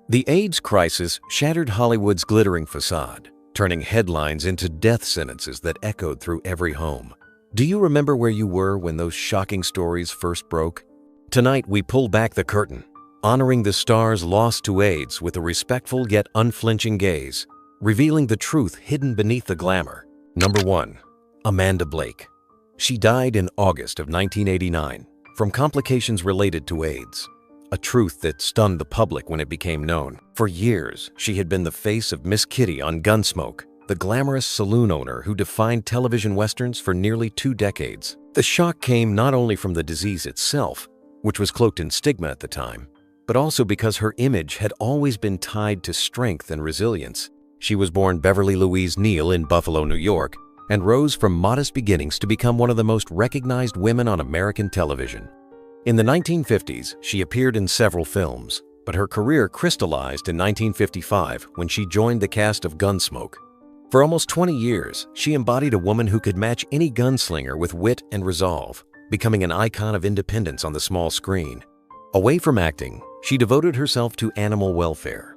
The AIDS crisis shattered Hollywood's glittering facade, turning headlines into death sentences that echoed through every home. Do you remember where you were when those shocking stories first broke? Tonight, we pull back the curtain, honoring the stars lost to AIDS with a respectful yet unflinching gaze, revealing the truth hidden beneath the glamour. Number 1. Amanda Blake. She died in August of 1989 from complications related to AIDS, a truth that stunned the public when it became known. For years, she had been the face of Miss Kitty on Gunsmoke, the glamorous saloon owner who defined television westerns for nearly 2 decades. The shock came not only from the disease itself, which was cloaked in stigma at the time, but also because her image had always been tied to strength and resilience. She was born Beverly Louise Neal in Buffalo, New York, and rose from modest beginnings to become one of the most recognized women on American television. In the 1950s, she appeared in several films, but her career crystallized in 1955 when she joined the cast of Gunsmoke. For almost 20 years, she embodied a woman who could match any gunslinger with wit and resolve, becoming an icon of independence on the small screen. Away from acting, she devoted herself to animal welfare.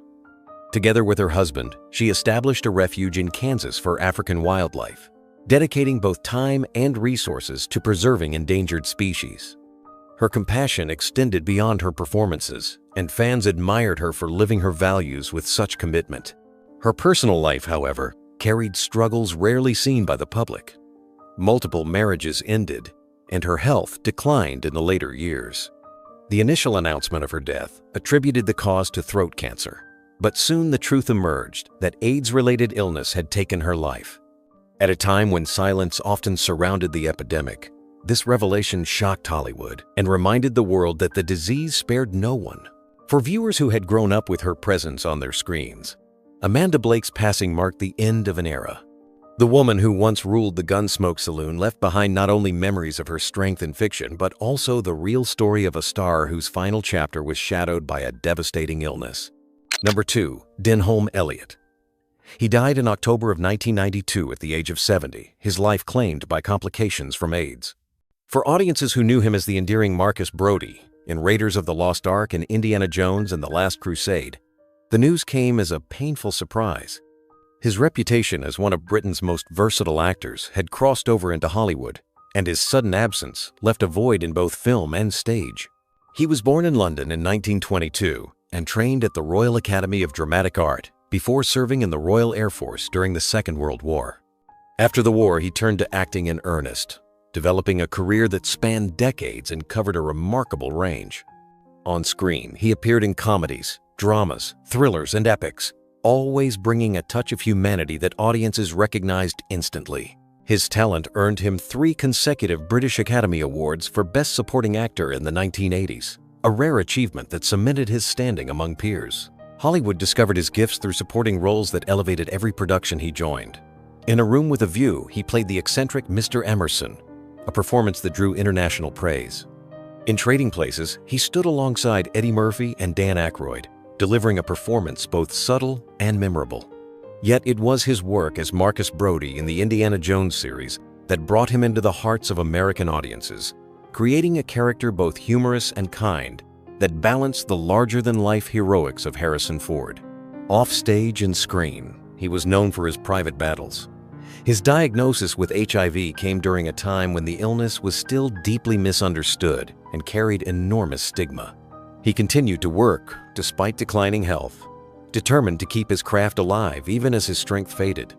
Together with her husband, she established a refuge in Kansas for African wildlife, dedicating both time and resources to preserving endangered species. Her compassion extended beyond her performances, and fans admired her for living her values with such commitment. Her personal life, however, carried struggles rarely seen by the public. Multiple marriages ended, and her health declined in the later years. The initial announcement of her death attributed the cause to throat cancer, but soon the truth emerged that AIDS-related illness had taken her life. At a time when silence often surrounded the epidemic, this revelation shocked Hollywood and reminded the world that the disease spared no one. For viewers who had grown up with her presence on their screens, Amanda Blake's passing marked the end of an era. The woman who once ruled the Gunsmoke saloon left behind not only memories of her strength in fiction, but also the real story of a star whose final chapter was shadowed by a devastating illness. Number 2. Denholm Elliott. He died in October of 1992 at the age of 70, his life claimed by complications from AIDS. For audiences who knew him as the endearing Marcus Brody in Raiders of the Lost Ark and Indiana Jones and the Last Crusade, the news came as a painful surprise. His reputation as one of Britain's most versatile actors had crossed over into Hollywood, and his sudden absence left a void in both film and stage. He was born in London in 1922 and trained at the Royal Academy of Dramatic Art before serving in the Royal Air Force during the Second World War. After the war, he turned to acting in earnest, developing a career that spanned decades and covered a remarkable range. On screen, he appeared in comedies, dramas, thrillers, and epics, always bringing a touch of humanity that audiences recognized instantly. His talent earned him 3 consecutive British Academy Awards for Best Supporting Actor in the 1980s, a rare achievement that cemented his standing among peers. Hollywood discovered his gifts through supporting roles that elevated every production he joined. In A Room with a View, he played the eccentric Mr. Emerson, a performance that drew international praise. In Trading Places, he stood alongside Eddie Murphy and Dan Aykroyd, delivering a performance both subtle and memorable. Yet it was his work as Marcus Brody in the Indiana Jones series that brought him into the hearts of American audiences, creating a character both humorous and kind that balanced the larger-than-life heroics of Harrison Ford. Off-stage and screen, he was known for his private battles. His diagnosis with HIV came during a time when the illness was still deeply misunderstood and carried enormous stigma. He continued to work despite declining health, determined to keep his craft alive even as his strength faded.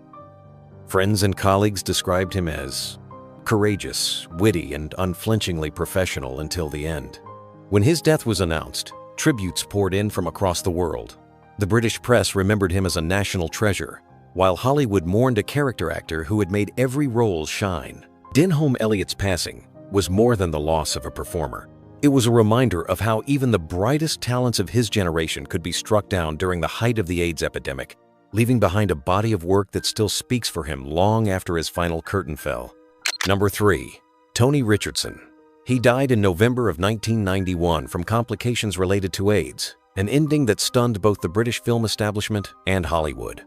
Friends and colleagues described him as courageous, witty, and unflinchingly professional until the end. When his death was announced, tributes poured in from across the world. The British press remembered him as a national treasure, while Hollywood mourned a character actor who had made every role shine. Denholm Elliott's passing was more than the loss of a performer. It was a reminder of how even the brightest talents of his generation could be struck down during the height of the AIDS epidemic, leaving behind a body of work that still speaks for him long after his final curtain fell. Number 3. Tony Richardson. He died in November of 1991 from complications related to AIDS, an ending that stunned both the British film establishment and Hollywood.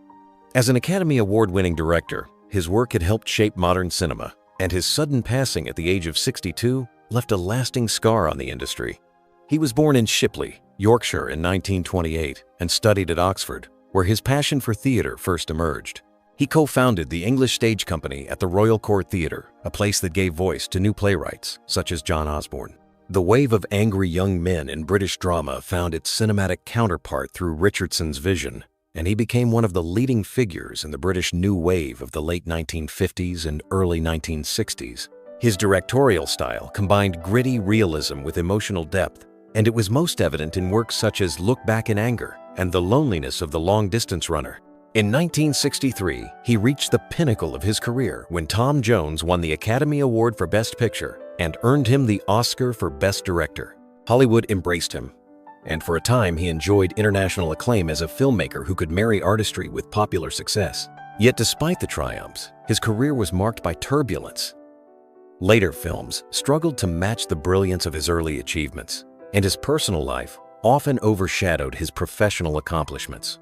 As an Academy Award-winning director, his work had helped shape modern cinema, and his sudden passing at the age of 62 left a lasting scar on the industry. He was born in Shipley, Yorkshire in 1928 and studied at Oxford, where his passion for theatre first emerged. He co-founded the English Stage Company at the Royal Court Theatre, a place that gave voice to new playwrights such as John Osborne. The wave of angry young men in British drama found its cinematic counterpart through Richardson's vision, and he became one of the leading figures in the British New Wave of the late 1950s and early 1960s. His directorial style combined gritty realism with emotional depth, and it was most evident in works such as Look Back in Anger and The Loneliness of the Long-Distance Runner. In 1963, he reached the pinnacle of his career when Tom Jones won the Academy Award for Best Picture and earned him the Oscar for Best Director. Hollywood embraced him, and for a time he enjoyed international acclaim as a filmmaker who could marry artistry with popular success. Yet despite the triumphs, his career was marked by turbulence. Later films struggled to match the brilliance of his early achievements, and his personal life often overshadowed his professional accomplishments.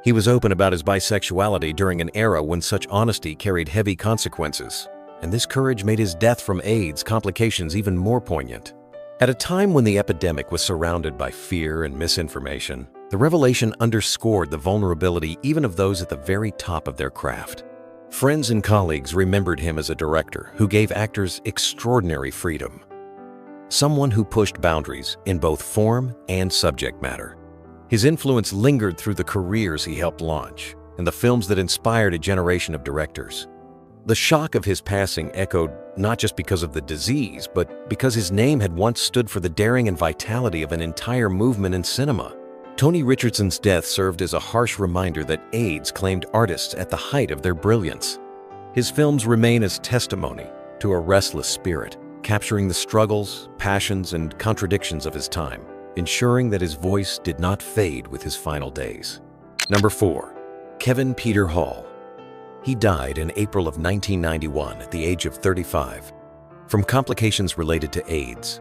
He was open about his bisexuality during an era when such honesty carried heavy consequences, and this courage made his death from AIDS complications even more poignant. At a time when the epidemic was surrounded by fear and misinformation, the revelation underscored the vulnerability even of those at the very top of their craft. Friends and colleagues remembered him as a director who gave actors extraordinary freedom, someone who pushed boundaries in both form and subject matter. His influence lingered through the careers he helped launch and the films that inspired a generation of directors. The shock of his passing echoed not just because of the disease, but because his name had once stood for the daring and vitality of an entire movement in cinema. Tony Richardson's death served as a harsh reminder that AIDS claimed artists at the height of their brilliance. His films remain as testimony to a restless spirit, capturing the struggles, passions, and contradictions of his time, ensuring that his voice did not fade with his final days. Number 4. Kevin Peter Hall. He died in April of 1991 at the age of 35 from complications related to AIDS,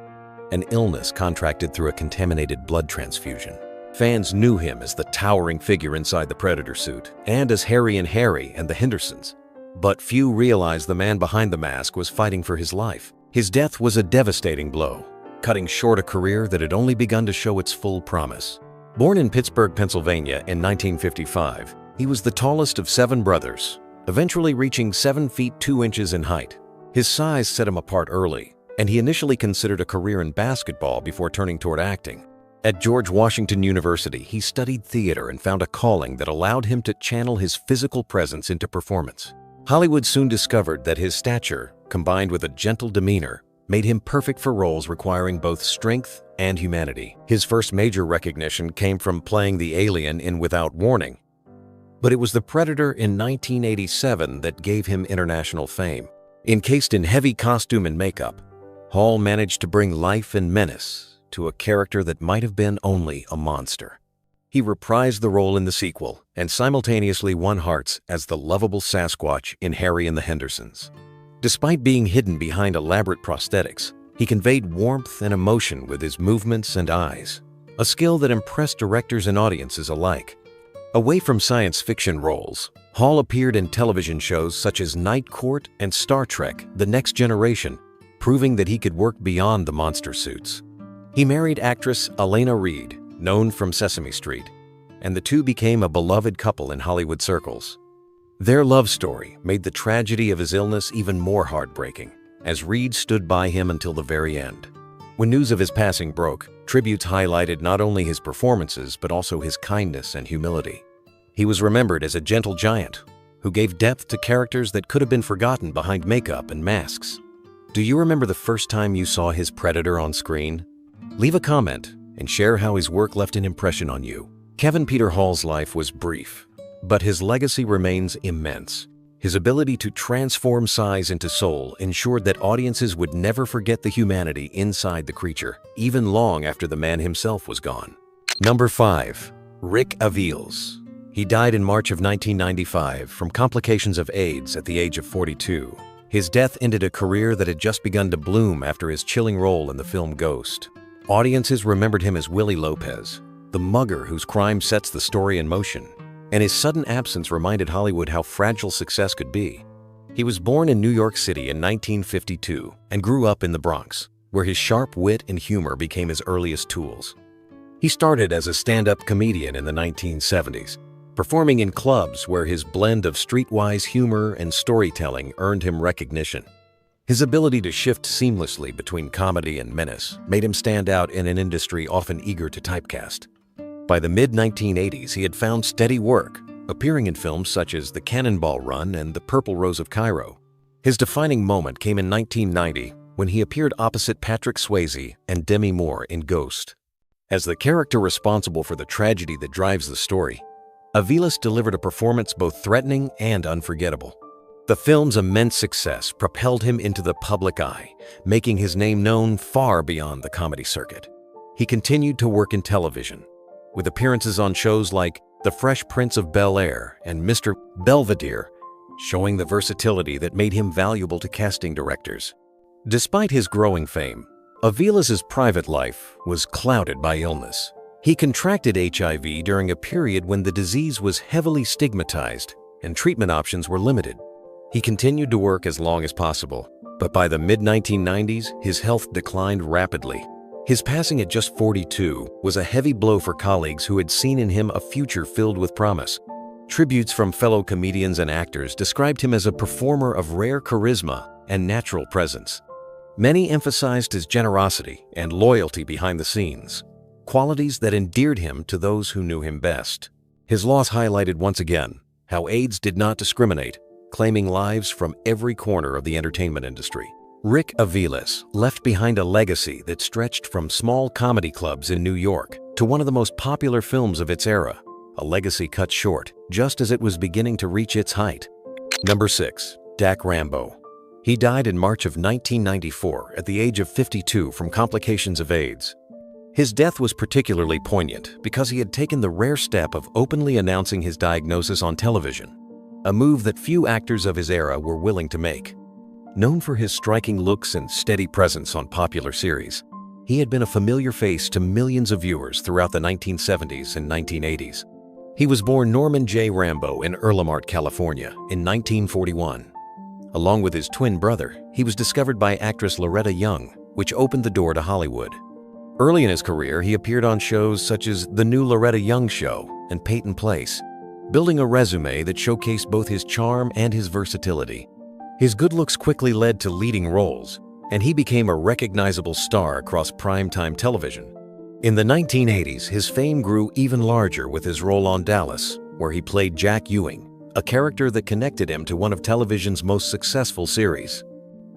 an illness contracted through a contaminated blood transfusion. Fans knew him as the towering figure inside the Predator suit and as Harry and Harry and the Hendersons, but few realized the man behind the mask was fighting for his life. His death was a devastating blow, cutting short a career that had only begun to show its full promise. Born in Pittsburgh, Pennsylvania in 1955, he was the tallest of 7 brothers, eventually reaching 7 feet 2 inches in height. His size set him apart early, and he initially considered a career in basketball before turning toward acting. At George Washington University, he studied theater and found a calling that allowed him to channel his physical presence into performance. Hollywood soon discovered that his stature, combined with a gentle demeanor, made him perfect for roles requiring both strength and humanity. His first major recognition came from playing the alien in Without Warning, but it was The Predator in 1987 that gave him international fame. Encased in heavy costume and makeup, Hall managed to bring life and menace to a character that might have been only a monster. He reprised the role in the sequel and simultaneously won hearts as the lovable Sasquatch in Harry and the Hendersons. Despite being hidden behind elaborate prosthetics, he conveyed warmth and emotion with his movements and eyes, a skill that impressed directors and audiences alike. Away from science fiction roles, Hall appeared in television shows such as Night Court and Star Trek: The Next Generation, proving that he could work beyond the monster suits. He married actress Elena Reed, known from Sesame Street, and the two became a beloved couple in Hollywood circles. Their love story made the tragedy of his illness even more heartbreaking, as Reed stood by him until the very end. When news of his passing broke, tributes highlighted not only his performances but also his kindness and humility. He was remembered as a gentle giant who gave depth to characters that could have been forgotten behind makeup and masks. Do you remember the first time you saw his Predator on screen? Leave a comment and share how his work left an impression on you. Kevin Peter Hall's life was brief, but his legacy remains immense. His ability to transform size into soul ensured that audiences would never forget the humanity inside the creature, even long after the man himself was gone. Number 5. Rick Aviles. He died in March of 1995 from complications of AIDS at the age of 42. His death ended a career that had just begun to bloom after his chilling role in the film Ghost. Audiences remembered him as Willie Lopez, the mugger whose crime sets the story in motion, and his sudden absence reminded Hollywood how fragile success could be. He was born in New York City in 1952 and grew up in the Bronx, where his sharp wit and humor became his earliest tools. He started as a stand-up comedian in the 1970s, performing in clubs where his blend of streetwise humor and storytelling earned him recognition. His ability to shift seamlessly between comedy and menace made him stand out in an industry often eager to typecast. By the mid-1980s, he had found steady work, appearing in films such as The Cannonball Run and The Purple Rose of Cairo. His defining moment came in 1990 when he appeared opposite Patrick Swayze and Demi Moore in Ghost. As the character responsible for the tragedy that drives the story, Aviles delivered a performance both threatening and unforgettable. The film's immense success propelled him into the public eye, making his name known far beyond the comedy circuit. He continued to work in television, with appearances on shows like The Fresh Prince of Bel-Air and Mr. Belvedere, showing the versatility that made him valuable to casting directors. Despite his growing fame, Aviles' private life was clouded by illness. He contracted HIV during a period when the disease was heavily stigmatized and treatment options were limited. He continued to work as long as possible, but by the mid-1990s, his health declined rapidly. His passing at just 42 was a heavy blow for colleagues who had seen in him a future filled with promise. Tributes from fellow comedians and actors described him as a performer of rare charisma and natural presence. Many emphasized his generosity and loyalty behind the scenes, qualities that endeared him to those who knew him best. His loss highlighted once again how AIDS did not discriminate, claiming lives from every corner of the entertainment industry. Rick Aviles left behind a legacy that stretched from small comedy clubs in New York to one of the most popular films of its era, a legacy cut short just as it was beginning to reach its height. Number 6. Dack Rambo. He died in March of 1994 at the age of 52 from complications of AIDS. His death was particularly poignant because he had taken the rare step of openly announcing his diagnosis on television, a move that few actors of his era were willing to make. Known for his striking looks and steady presence on popular series, he had been a familiar face to millions of viewers throughout the 1970s and 1980s. He was born Norman J. Rambo in Earlemont, California in 1941. Along with his twin brother, he was discovered by actress Loretta Young, which opened the door to Hollywood. Early in his career, he appeared on shows such as The New Loretta Young Show and Peyton Place, building a resume that showcased both his charm and his versatility. His good looks quickly led to leading roles, and he became a recognizable star across primetime television. In the 1980s, his fame grew even larger with his role on Dallas, where he played Jack Ewing, a character that connected him to one of television's most successful series.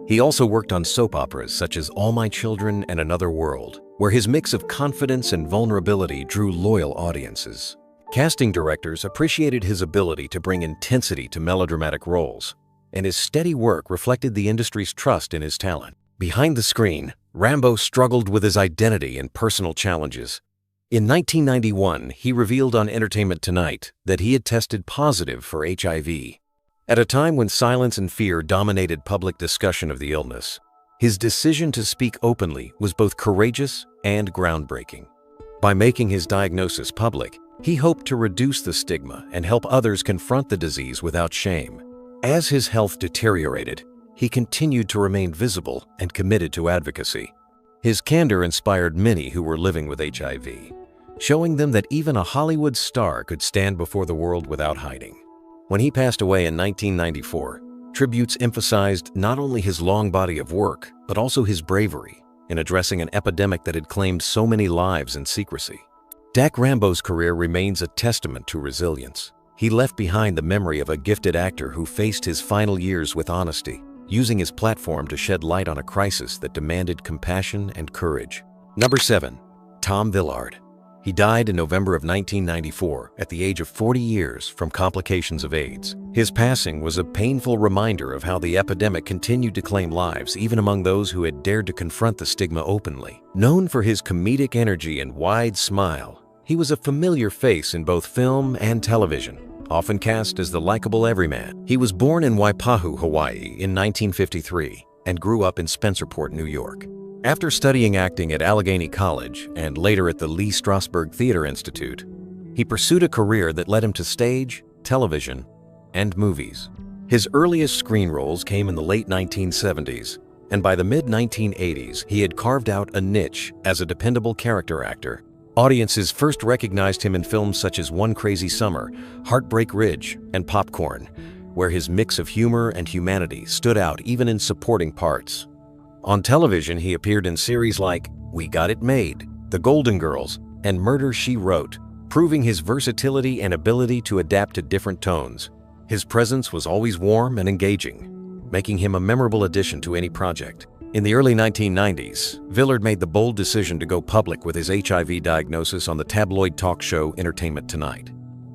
He also worked on soap operas such as All My Children and Another World, where his mix of confidence and vulnerability drew loyal audiences. Casting directors appreciated his ability to bring intensity to melodramatic roles, and his steady work reflected the industry's trust in his talent. Behind the screen, Rambo struggled with his identity and personal challenges. In 1991, he revealed on Entertainment Tonight that he had tested positive for HIV. At a time when silence and fear dominated public discussion of the illness, his decision to speak openly was both courageous and groundbreaking. By making his diagnosis public, he hoped to reduce the stigma and help others confront the disease without shame. As his health deteriorated, he continued to remain visible and committed to advocacy. His candor inspired many who were living with HIV, showing them that even a Hollywood star could stand before the world without hiding. When he passed away in 1994, tributes emphasized not only his long body of work, but also his bravery in addressing an epidemic that had claimed so many lives in secrecy. Dack Rambo's career remains a testament to resilience. He left behind the memory of a gifted actor who faced his final years with honesty, using his platform to shed light on a crisis that demanded compassion and courage. Number 7. Tom Villard. He died in November of 1994 at the age of 40 years from complications of AIDS. His passing was a painful reminder of how the epidemic continued to claim lives even among those who had dared to confront the stigma openly. Known for his comedic energy and wide smile, he was a familiar face in both film and television, often cast as the likable everyman. He was born in Waipahu, Hawaii in 1953 and grew up in Spencerport, New York. After studying acting at Allegheny College and later at the Lee Strasberg Theater Institute, he pursued a career that led him to stage, television, and movies. His earliest screen roles came in the late 1970s, and by the mid-1980s, he had carved out a niche as a dependable character actor. Audiences first recognized him in films such as One Crazy Summer, Heartbreak Ridge, and Popcorn, where his mix of humor and humanity stood out even in supporting parts. On television, he appeared in series like We Got It Made, The Golden Girls, and Murder, She Wrote, proving his versatility and ability to adapt to different tones. His presence was always warm and engaging, making him a memorable addition to any project. In the early 1990s, Villard made the bold decision to go public with his HIV diagnosis on the tabloid talk show Entertainment Tonight.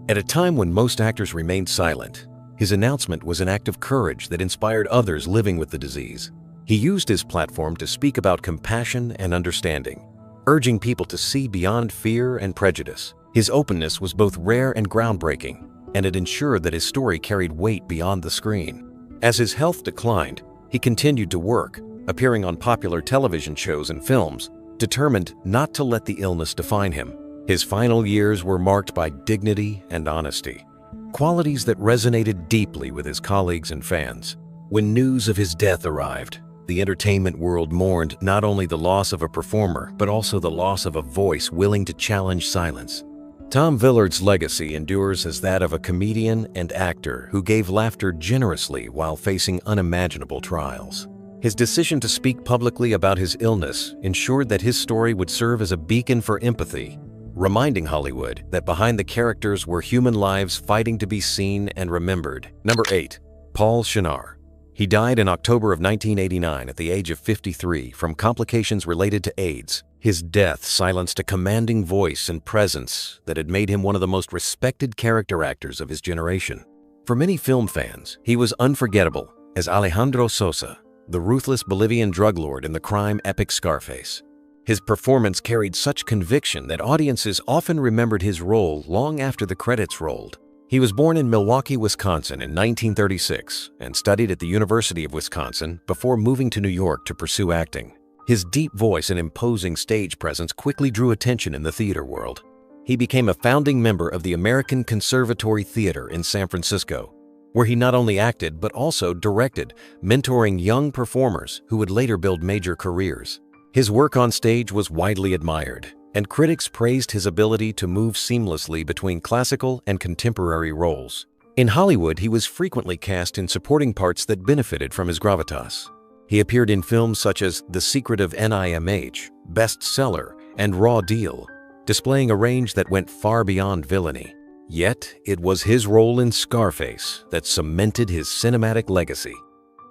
At a time when most actors remained silent, his announcement was an act of courage that inspired others living with the disease. He used his platform to speak about compassion and understanding, urging people to see beyond fear and prejudice. His openness was both rare and groundbreaking, and it ensured that his story carried weight beyond the screen. As his health declined, he continued to work, appearing on popular television shows and films, determined not to let the illness define him. His final years were marked by dignity and honesty, qualities that resonated deeply with his colleagues and fans. When news of his death arrived, the entertainment world mourned not only the loss of a performer, but also the loss of a voice willing to challenge silence. Tom Villard's legacy endures as that of a comedian and actor who gave laughter generously while facing unimaginable trials. His decision to speak publicly about his illness ensured that his story would serve as a beacon for empathy, reminding Hollywood that behind the characters were human lives fighting to be seen and remembered. Number 8. Paul Shenar. He died in October of 1989 at the age of 53 from complications related to AIDS. His death silenced a commanding voice and presence that had made him one of the most respected character actors of his generation. For many film fans, he was unforgettable as Alejandro Sosa, the ruthless Bolivian drug lord in the crime epic Scarface. His performance carried such conviction that audiences often remembered his role long after the credits rolled. He was born in Milwaukee, Wisconsin in 1936 and studied at the University of Wisconsin before moving to New York to pursue acting. His deep voice and imposing stage presence quickly drew attention in the theater world. He became a founding member of the American Conservatory Theater in San Francisco, where he not only acted but also directed, mentoring young performers who would later build major careers. His work on stage was widely admired, and critics praised his ability to move seamlessly between classical and contemporary roles. In Hollywood, he was frequently cast in supporting parts that benefited from his gravitas. He appeared in films such as The Secret of NIMH, Bestseller, and Raw Deal, displaying a range that went far beyond villainy. Yet, it was his role in Scarface that cemented his cinematic legacy,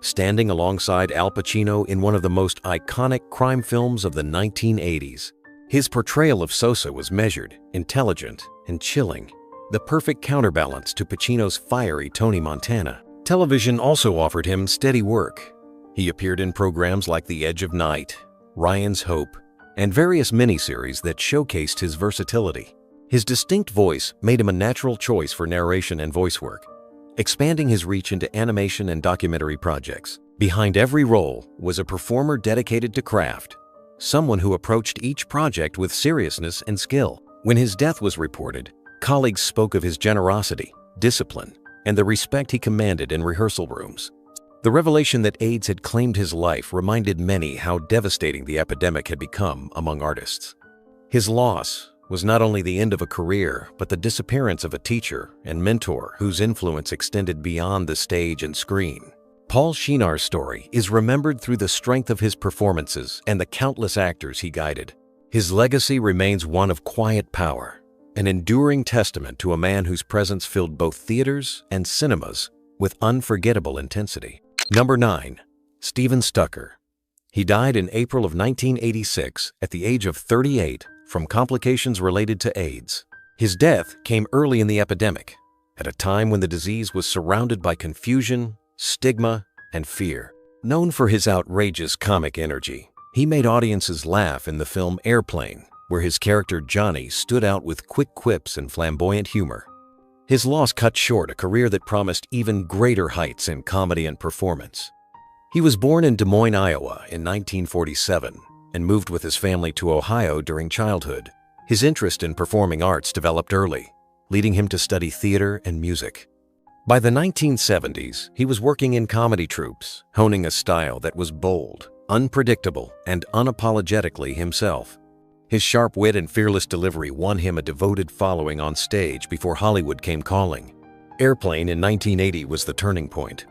standing alongside Al Pacino in one of the most iconic crime films of the 1980s. His portrayal of Sosa was measured, intelligent, and chilling, the perfect counterbalance to Pacino's fiery Tony Montana. Television also offered him steady work. He appeared in programs like The Edge of Night, Ryan's Hope, and various miniseries that showcased his versatility. His distinct voice made him a natural choice for narration and voice work, expanding his reach into animation and documentary projects. Behind every role was a performer dedicated to craft, someone who approached each project with seriousness and skill. When his death was reported, colleagues spoke of his generosity, discipline, and the respect he commanded in rehearsal rooms. The revelation that AIDS had claimed his life reminded many how devastating the epidemic had become among artists. His loss was not only the end of a career, but the disappearance of a teacher and mentor whose influence extended beyond the stage and screen. Paul Shenar's story is remembered through the strength of his performances and the countless actors he guided. His legacy remains one of quiet power, an enduring testament to a man whose presence filled both theaters and cinemas with unforgettable intensity. Number 9. Stephen Stucker. He died in April of 1986 at the age of 38 from complications related to AIDS. His death came early in the epidemic, at a time when the disease was surrounded by confusion, stigma, and fear. Known for his outrageous comic energy, he made audiences laugh in the film Airplane, where his character Johnny stood out with quick quips and flamboyant humor. His loss cut short a career that promised even greater heights in comedy and performance. He was born in Des Moines, Iowa in 1947 and moved with his family to Ohio during childhood. His interest in performing arts developed early, leading him to study theater and music. By the 1970s, he was working in comedy troupes, honing a style that was bold, unpredictable, and unapologetically himself. His sharp wit and fearless delivery won him a devoted following on stage before Hollywood came calling. Airplane in 1980 was the turning point.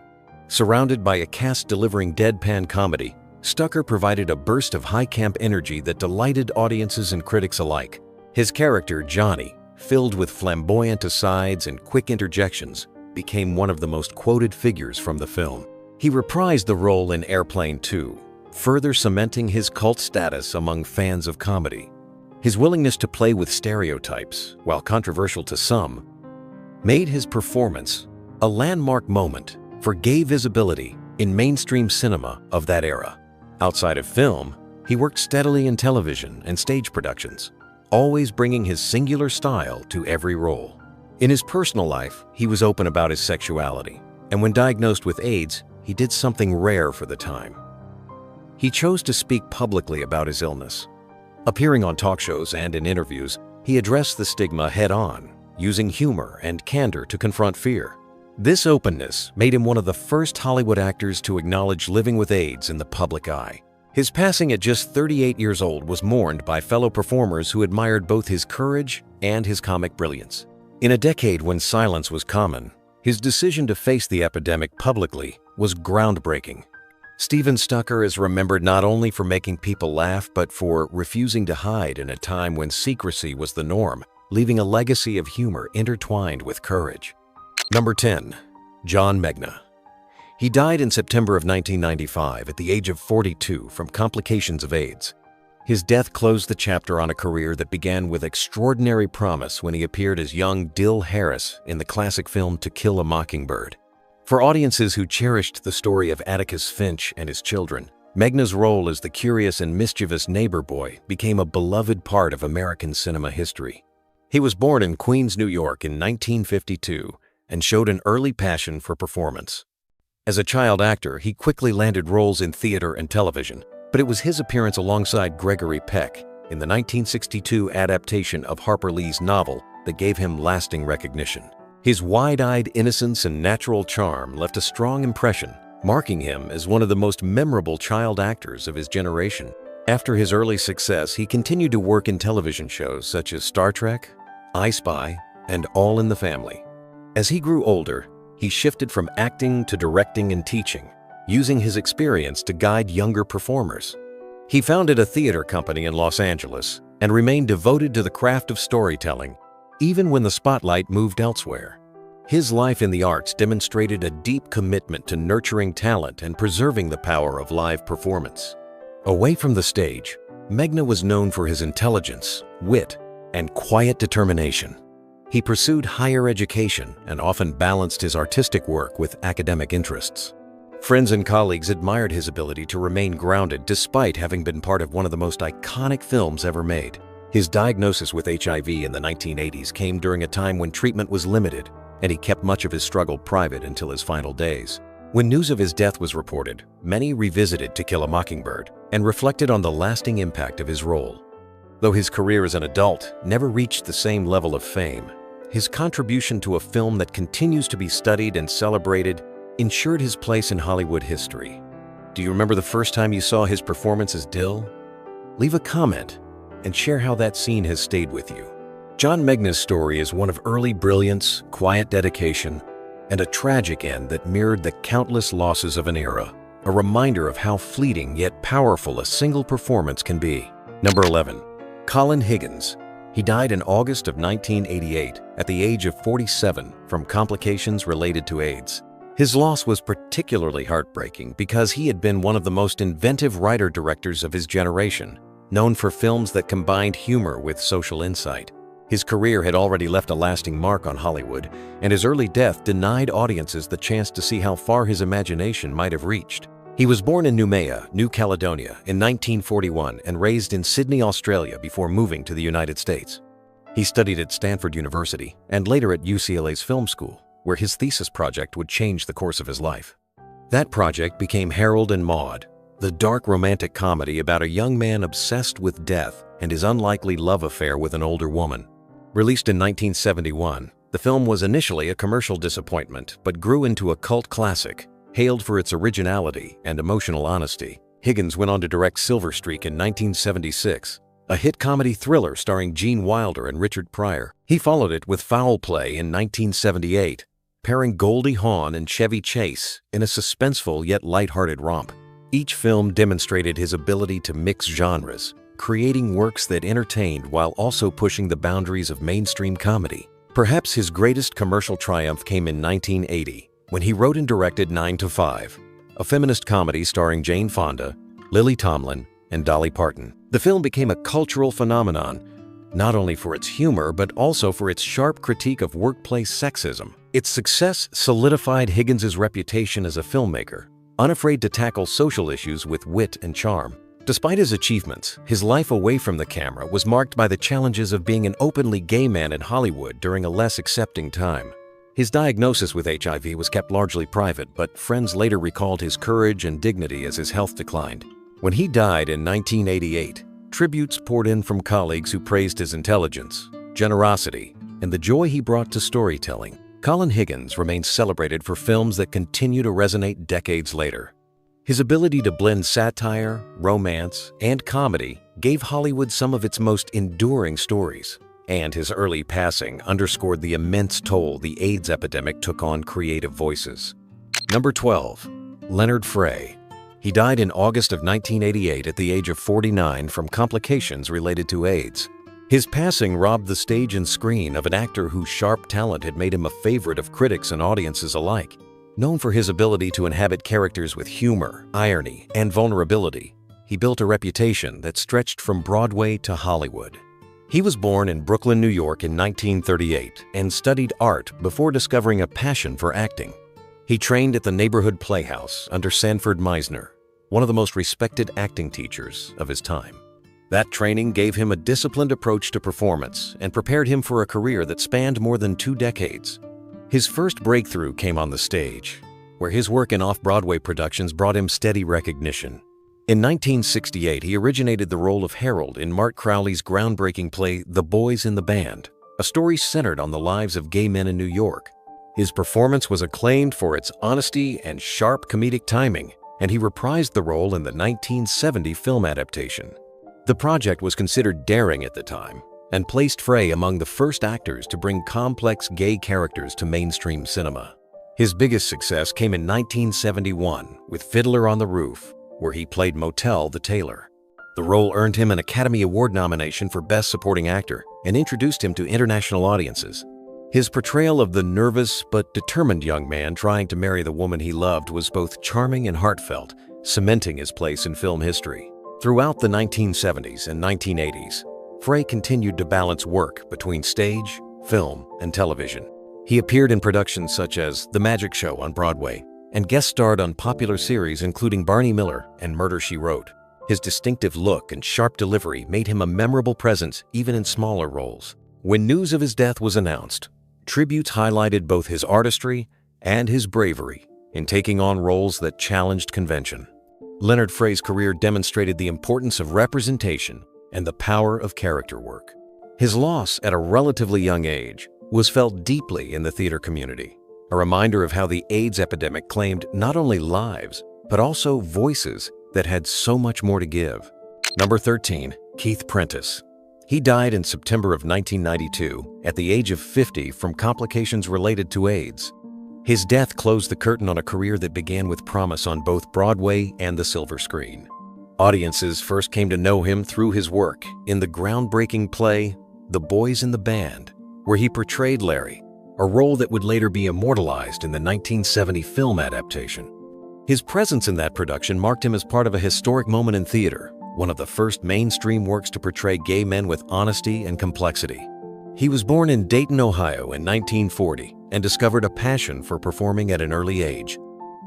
Surrounded by a cast delivering deadpan comedy, Stucker provided a burst of high-camp energy that delighted audiences and critics alike. His character, Johnny, filled with flamboyant asides and quick interjections, became one of the most quoted figures from the film. He reprised the role in Airplane 2, further cementing his cult status among fans of comedy. His willingness to play with stereotypes, while controversial to some, made his performance a landmark moment for gay visibility in mainstream cinema of that era. Outside of film, he worked steadily in television and stage productions, always bringing his singular style to every role. In his personal life, he was open about his sexuality, and when diagnosed with AIDS, he did something rare for the time. He chose to speak publicly about his illness. Appearing on talk shows and in interviews, he addressed the stigma head-on, using humor and candor to confront fear. This openness made him one of the first Hollywood actors to acknowledge living with AIDS in the public eye. His passing at just 38 years old was mourned by fellow performers who admired both his courage and his comic brilliance. In a decade when silence was common, his decision to face the epidemic publicly was groundbreaking. Steven Stucker is remembered not only for making people laugh, but for refusing to hide in a time when secrecy was the norm, leaving a legacy of humor intertwined with courage. Number 10. John Megna. He died in September of 1995 at the age of 42 from complications of AIDS. His death closed the chapter on a career that began with extraordinary promise when he appeared as young Dill Harris in the classic film To Kill a Mockingbird. For audiences who cherished the story of Atticus Finch and his children, Megna's role as the curious and mischievous neighbor boy became a beloved part of American cinema history. He was born in Queens, New York in 1952 and showed an early passion for performance. As a child actor, he quickly landed roles in theater and television, but it was his appearance alongside Gregory Peck in the 1962 adaptation of Harper Lee's novel that gave him lasting recognition. His wide-eyed innocence and natural charm left a strong impression, marking him as one of the most memorable child actors of his generation. After his early success, he continued to work in television shows such as Star Trek, I Spy, and All in the Family. As he grew older, he shifted from acting to directing and teaching, using his experience to guide younger performers. He founded a theater company in Los Angeles and remained devoted to the craft of storytelling, even when the spotlight moved elsewhere. His life in the arts demonstrated a deep commitment to nurturing talent and preserving the power of live performance. Away from the stage, Megna was known for his intelligence, wit, and quiet determination. He pursued higher education and often balanced his artistic work with academic interests. Friends and colleagues admired his ability to remain grounded despite having been part of one of the most iconic films ever made. His diagnosis with HIV in the 1980s came during a time when treatment was limited, and he kept much of his struggle private until his final days. When news of his death was reported, many revisited To Kill a Mockingbird and reflected on the lasting impact of his role. Though his career as an adult never reached the same level of fame, his contribution to a film that continues to be studied and celebrated ensured his place in Hollywood history. Do you remember the first time you saw his performance as Dill? Leave a comment and share how that scene has stayed with you. John Megna's story is one of early brilliance, quiet dedication, and a tragic end that mirrored the countless losses of an era, a reminder of how fleeting yet powerful a single performance can be. Number 11. Colin Higgins. He died in August of 1988 at the age of 47 from complications related to AIDS. His loss was particularly heartbreaking because he had been one of the most inventive writer-directors of his generation, known for films that combined humor with social insight. His career had already left a lasting mark on Hollywood, and his early death denied audiences the chance to see how far his imagination might have reached. He was born in Noumea, New Caledonia, in 1941 and raised in Sydney, Australia before moving to the United States. He studied at Stanford University and later at UCLA's film school, where his thesis project would change the course of his life. That project became Harold and Maude, the dark romantic comedy about a young man obsessed with death and his unlikely love affair with an older woman. Released in 1971, the film was initially a commercial disappointment but grew into a cult classic. Hailed for its originality and emotional honesty, Higgins went on to direct Silver Streak in 1976, a hit comedy thriller starring Gene Wilder and Richard Pryor. He followed it with Foul Play in 1978, pairing Goldie Hawn and Chevy Chase in a suspenseful yet lighthearted romp. Each film demonstrated his ability to mix genres, creating works that entertained while also pushing the boundaries of mainstream comedy. Perhaps his greatest commercial triumph came in 1980, when he wrote and directed 9 to 5, a feminist comedy starring Jane Fonda, Lily Tomlin, and Dolly Parton. The film became a cultural phenomenon, not only for its humor but also for its sharp critique of workplace sexism. Its success solidified Higgins' reputation as a filmmaker, unafraid to tackle social issues with wit and charm. Despite his achievements, his life away from the camera was marked by the challenges of being an openly gay man in Hollywood during a less accepting time. His diagnosis with HIV was kept largely private, but friends later recalled his courage and dignity as his health declined. When he died in 1988, tributes poured in from colleagues who praised his intelligence, generosity, and the joy he brought to storytelling. Colin Higgins remains celebrated for films that continue to resonate decades later. His ability to blend satire, romance, and comedy gave Hollywood some of its most enduring stories, and his early passing underscored the immense toll the AIDS epidemic took on creative voices. Number 12. Leonard Frey. He died in August of 1988 at the age of 49 from complications related to AIDS. His passing robbed the stage and screen of an actor whose sharp talent had made him a favorite of critics and audiences alike. Known for his ability to inhabit characters with humor, irony, and vulnerability, he built a reputation that stretched from Broadway to Hollywood. He was born in Brooklyn, New York in 1938 and studied art before discovering a passion for acting. He trained at the neighborhood playhouse under Sanford Meisner, one of the most respected acting teachers of his time. That training gave him a disciplined approach to performance and prepared him for a career that spanned more than 2 decades. His first breakthrough came on the stage, where his work in off-Broadway productions brought him steady recognition. In 1968, he originated the role of Harold in Mart Crowley's groundbreaking play The Boys in the Band, a story centered on the lives of gay men in New York. His performance was acclaimed for its honesty and sharp comedic timing, and he reprised the role in the 1970 film adaptation. The project was considered daring at the time and placed Frey among the first actors to bring complex gay characters to mainstream cinema. His biggest success came in 1971 with Fiddler on the Roof, where he played Motel the Tailor. The role earned him an Academy Award nomination for Best Supporting Actor and introduced him to international audiences. His portrayal of the nervous but determined young man trying to marry the woman he loved was both charming and heartfelt, cementing his place in film history. Throughout the 1970s and 1980s, Frey continued to balance work between stage, film, and television. He appeared in productions such as The Magic Show on Broadway and guest starred on popular series including Barney Miller and Murder, She Wrote. His distinctive look and sharp delivery made him a memorable presence even in smaller roles. When news of his death was announced, tributes highlighted both his artistry and his bravery in taking on roles that challenged convention. Leonard Frey's career demonstrated the importance of representation and the power of character work. His loss at a relatively young age was felt deeply in the theater community, a reminder of how the AIDS epidemic claimed not only lives, but also voices that had so much more to give. Number 13. Keith Prentice. He died in September of 1992 at the age of 50 from complications related to AIDS. His death closed the curtain on a career that began with promise on both Broadway and the silver screen. Audiences first came to know him through his work in the groundbreaking play The Boys in the Band, where he portrayed Larry, a role that would later be immortalized in the 1970 film adaptation. His presence in that production marked him as part of a historic moment in theater, one of the first mainstream works to portray gay men with honesty and complexity. He was born in Dayton, Ohio in 1940 and discovered a passion for performing at an early age.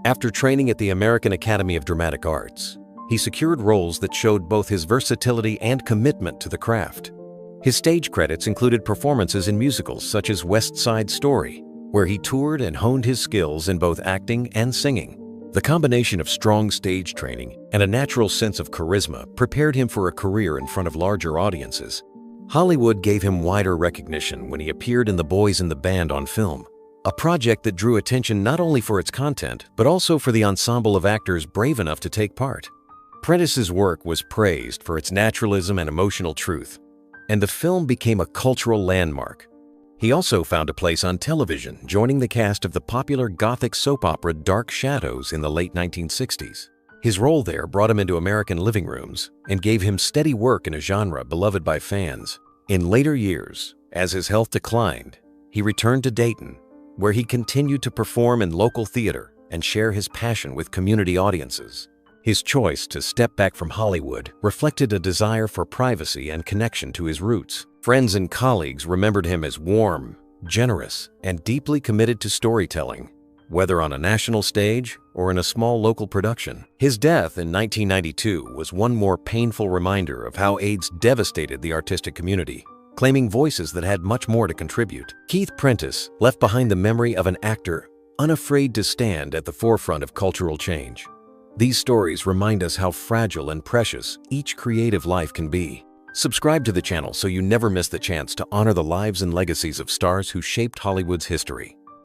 After training at the American Academy of Dramatic Arts, he secured roles that showed both his versatility and commitment to the craft. His stage credits included performances in musicals such as West Side Story, where he toured and honed his skills in both acting and singing. The combination of strong stage training and a natural sense of charisma prepared him for a career in front of larger audiences. Hollywood gave him wider recognition when he appeared in The Boys in the Band on film, a project that drew attention not only for its content, but also for the ensemble of actors brave enough to take part. Prentice's work was praised for its naturalism and emotional truth, and the film became a cultural landmark. He also found a place on television, joining the cast of the popular Gothic soap opera Dark Shadows in the late 1960s. His role there brought him into American living rooms and gave him steady work in a genre beloved by fans. In later years, as his health declined, he returned to Dayton, where he continued to perform in local theater and share his passion with community audiences. His choice to step back from Hollywood reflected a desire for privacy and connection to his roots. Friends and colleagues remembered him as warm, generous, and deeply committed to storytelling, whether on a national stage or in a small local production. His death in 1992 was one more painful reminder of how AIDS devastated the artistic community, claiming voices that had much more to contribute. Keith Prentice left behind the memory of an actor unafraid to stand at the forefront of cultural change. These stories remind us how fragile and precious each creative life can be. Subscribe to the channel so you never miss the chance to honor the lives and legacies of stars who shaped Hollywood's history.